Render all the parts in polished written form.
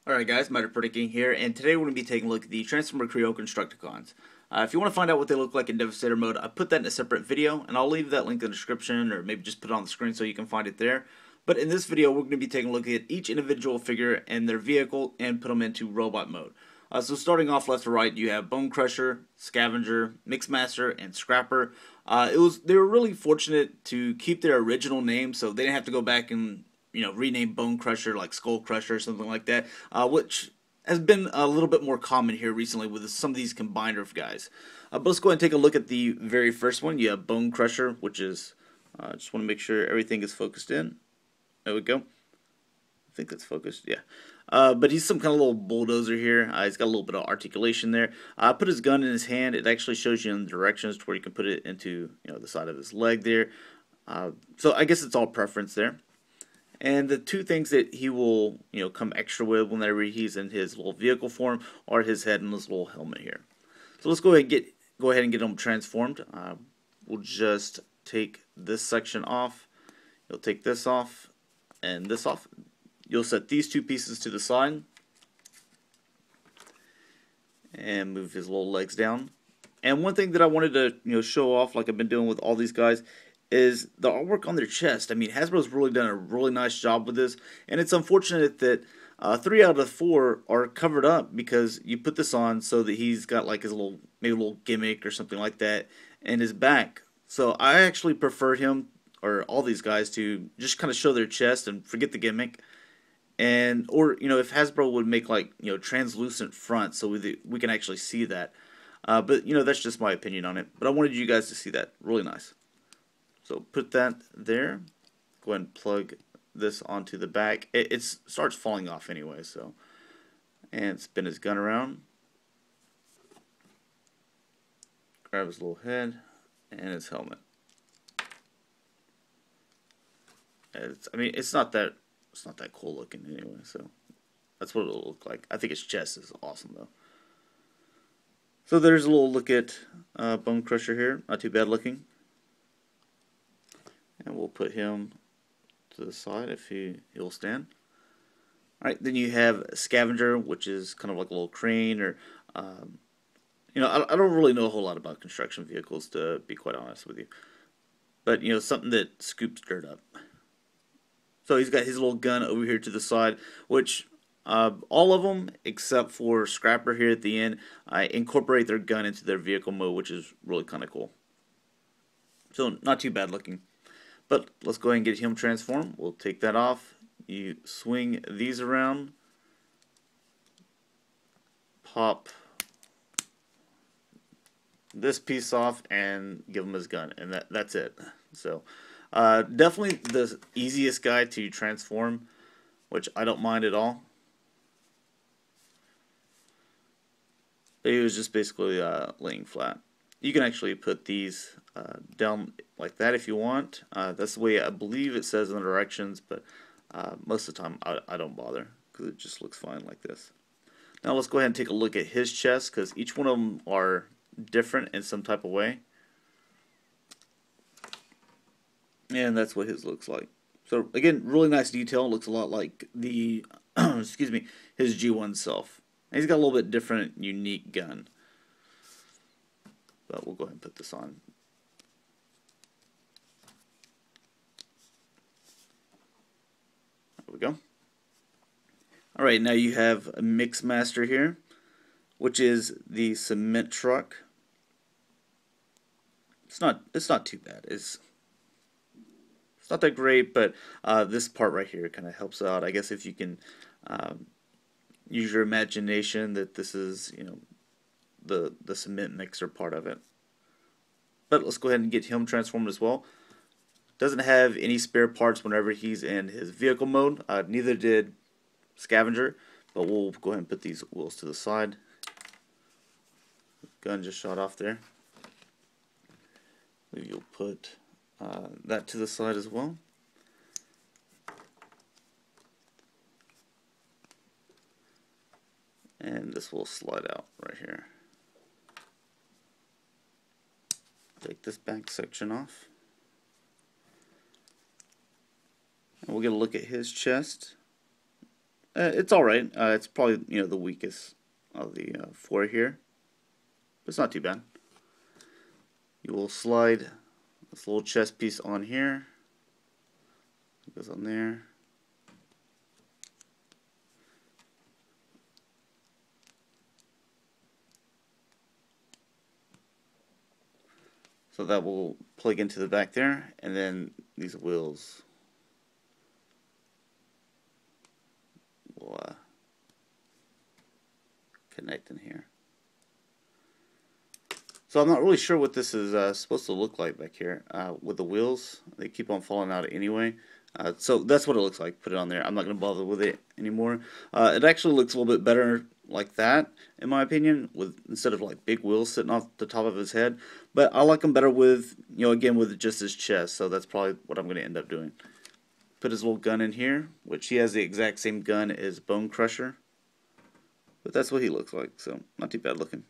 Alright guys, Predicting here, and today we're going to be taking a look at the Transformer kre-o Constructicons. If you want to find out what they look like in Devastator mode, I put that in a separate video, and I'll leave that link in the description, or maybe just put it on the screen so you can find it there. But in this video, we're going to be taking a look at each individual figure and their vehicle, and put them into robot mode. So starting off left to right, you have Bone Crusher, Scavenger, Mixmaster, and Scrapper. They were really fortunate to keep their original name, so they didn't have to go back and rename Bone Crusher like Skull Crusher or something like that, which has been a little bit more common here recently with some of these combiner guys. But let's go ahead and take a look at the very first one. You have Bone Crusher, which is, just want to make sure everything is focused in. There we go. I think that's focused, yeah. But he's some kind of little bulldozer here. He's got a little bit of articulation there. Put his gun in his hand. It actually shows you in the directions to where you can put it into the side of his leg there. So I guess it's all preference there. And the two things that he will, come extra with whenever he's in his little vehicle form are his head and his little helmet here. So let's go ahead and get him transformed. We'll just take this section off. You'll take this off and this off. You'll set these two pieces to the side and move his little legs down. And one thing that I wanted to show off, like I've been doing with all these guys, is the artwork on their chest. I mean, Hasbro's really done a really nice job with this, and it's unfortunate that 3 out of 4 are covered up because you put this on so that he's got like his maybe a little gimmick or something like that in his back. So I actually prefer him, or all these guys, to just kind of show their chest and forget the gimmick. Or if Hasbro would make like translucent front so we can actually see that. But that's just my opinion on it. But I wanted you guys to see that. Really nice. So put that there. Go ahead and plug this onto the back. It starts falling off anyway, so. And spin his gun around. Grab his little head and his helmet. It's not that cool looking anyway, so that's what it'll look like. I think his chest is awesome though. So there's a little look at Bone Crusher here. Not too bad looking. And we'll put him to the side if he'll stand. Alright, then you have Scavenger, which is kind of like a little crane, or I don't really know a whole lot about construction vehicles, to be quite honest with you. But something that scoops dirt up. So he's got his little gun over here to the side, which all of them except for Scrapper here at the end incorporate their gun into their vehicle mode, which is really kind of cool. So not too bad looking. But let's go ahead and get him transformed. We'll take that off. You swing these around. Pop this piece off and give him his gun. And that's it. So definitely the easiest guy to transform, which I don't mind at all. But he was just basically laying flat. You can actually put these down like that if you want. That's the way I believe it says in the directions, but most of the time I don't bother because it just looks fine like this. Now let's go ahead and take a look at his chest, because each one of them are different in some type of way. And that's what his looks like. So again, really nice detail. Looks a lot like the excuse me, his G1 self. And he's got a little bit different, unique gun. But we'll go ahead and put this on. There we go. Alright, now you have a Mixmaster here, which is the cement truck. It's not too bad. It's not that great, but this part right here kind of helps out. I guess if you can use your imagination that this is, the cement mixer part of it. But let's go ahead and get him transformed as well. Doesn't have any spare parts whenever he's in his vehicle mode. Neither did Scavenger, but we'll go ahead and put these wheels to the side. Gun just shot off there. Maybe you'll put that to the side as well. And this will slide out right here. Take this back section off. And we'll get a look at his chest. It's alright. It's probably, you know, the weakest of the four here. But it's not too bad. You will slide this little chest piece on here. It goes on there. So that will plug into the back there, and then these wheels will connect in here. So I'm not really sure what this is supposed to look like back here with the wheels. They keep on falling out anyway. So that's what it looks like. Put it on there. I'm not going to bother with it anymore. It actually looks a little bit better like that, in my opinion, with instead of like big wheels sitting off the top of his head. But I like him better with, you know, again with just his chest. So that's probably what I'm going to end up doing. Put his little gun in here, which he has the exact same gun as Bone Crusher. But that's what he looks like. So not too bad looking.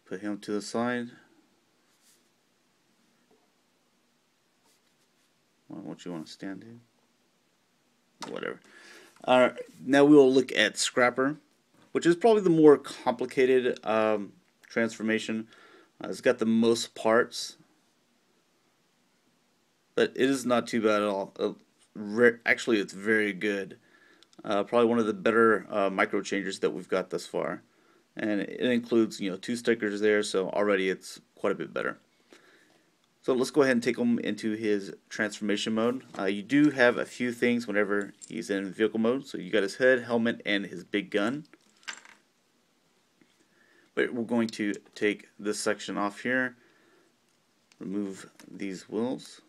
Put him to the side. What you want to stand in? Whatever. Now we will look at Scrapper, which is probably the more complicated transformation. It's got the most parts, but it is not too bad at all. Actually, it's very good. Probably one of the better micro changers that we've got thus far. And it includes, you know, 2 stickers there, so already it's quite a bit better. So let's go ahead and take him into his transformation mode. You do have a few things whenever he's in vehicle mode. So you got his head, helmet, and his big gun. But we're going to take this section off here, remove these wheels,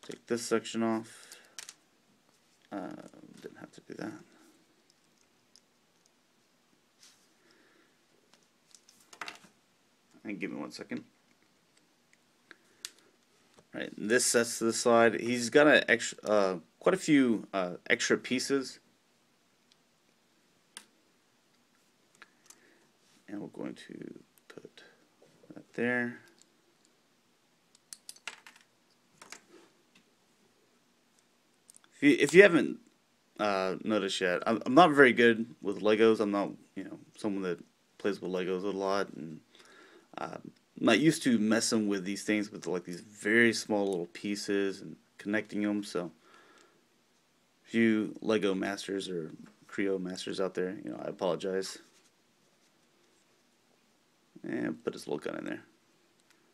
take this section off. Didn't have to do that. And give me 1 second. Right, this sets to the side. He's got a extra, quite a few extra pieces, and we're going to put that there. If you haven't noticed yet, I'm not very good with Legos. I'm not, you know, someone that plays with Legos a lot, and I'm not used to messing with these things with like these very small little pieces and connecting them. So, if you Lego masters or kre-o masters out there, you know, I apologize. And put his little gun in there.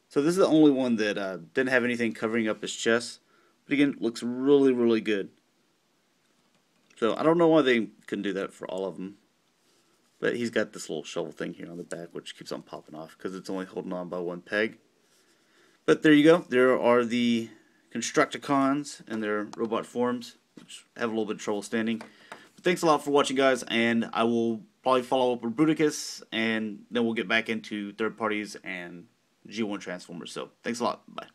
So this is the only one that didn't have anything covering up his chest, but again, looks really, really good. So I don't know why they couldn't do that for all of them. But he's got this little shovel thing here on the back, which keeps on popping off because it's only holding on by 1 peg. But there you go. There are the Constructicons and their robot forms, which have a little bit of trouble standing. But thanks a lot for watching, guys, and I will probably follow up with Bruticus, and then we'll get back into third parties and G1 Transformers. So thanks a lot. Bye.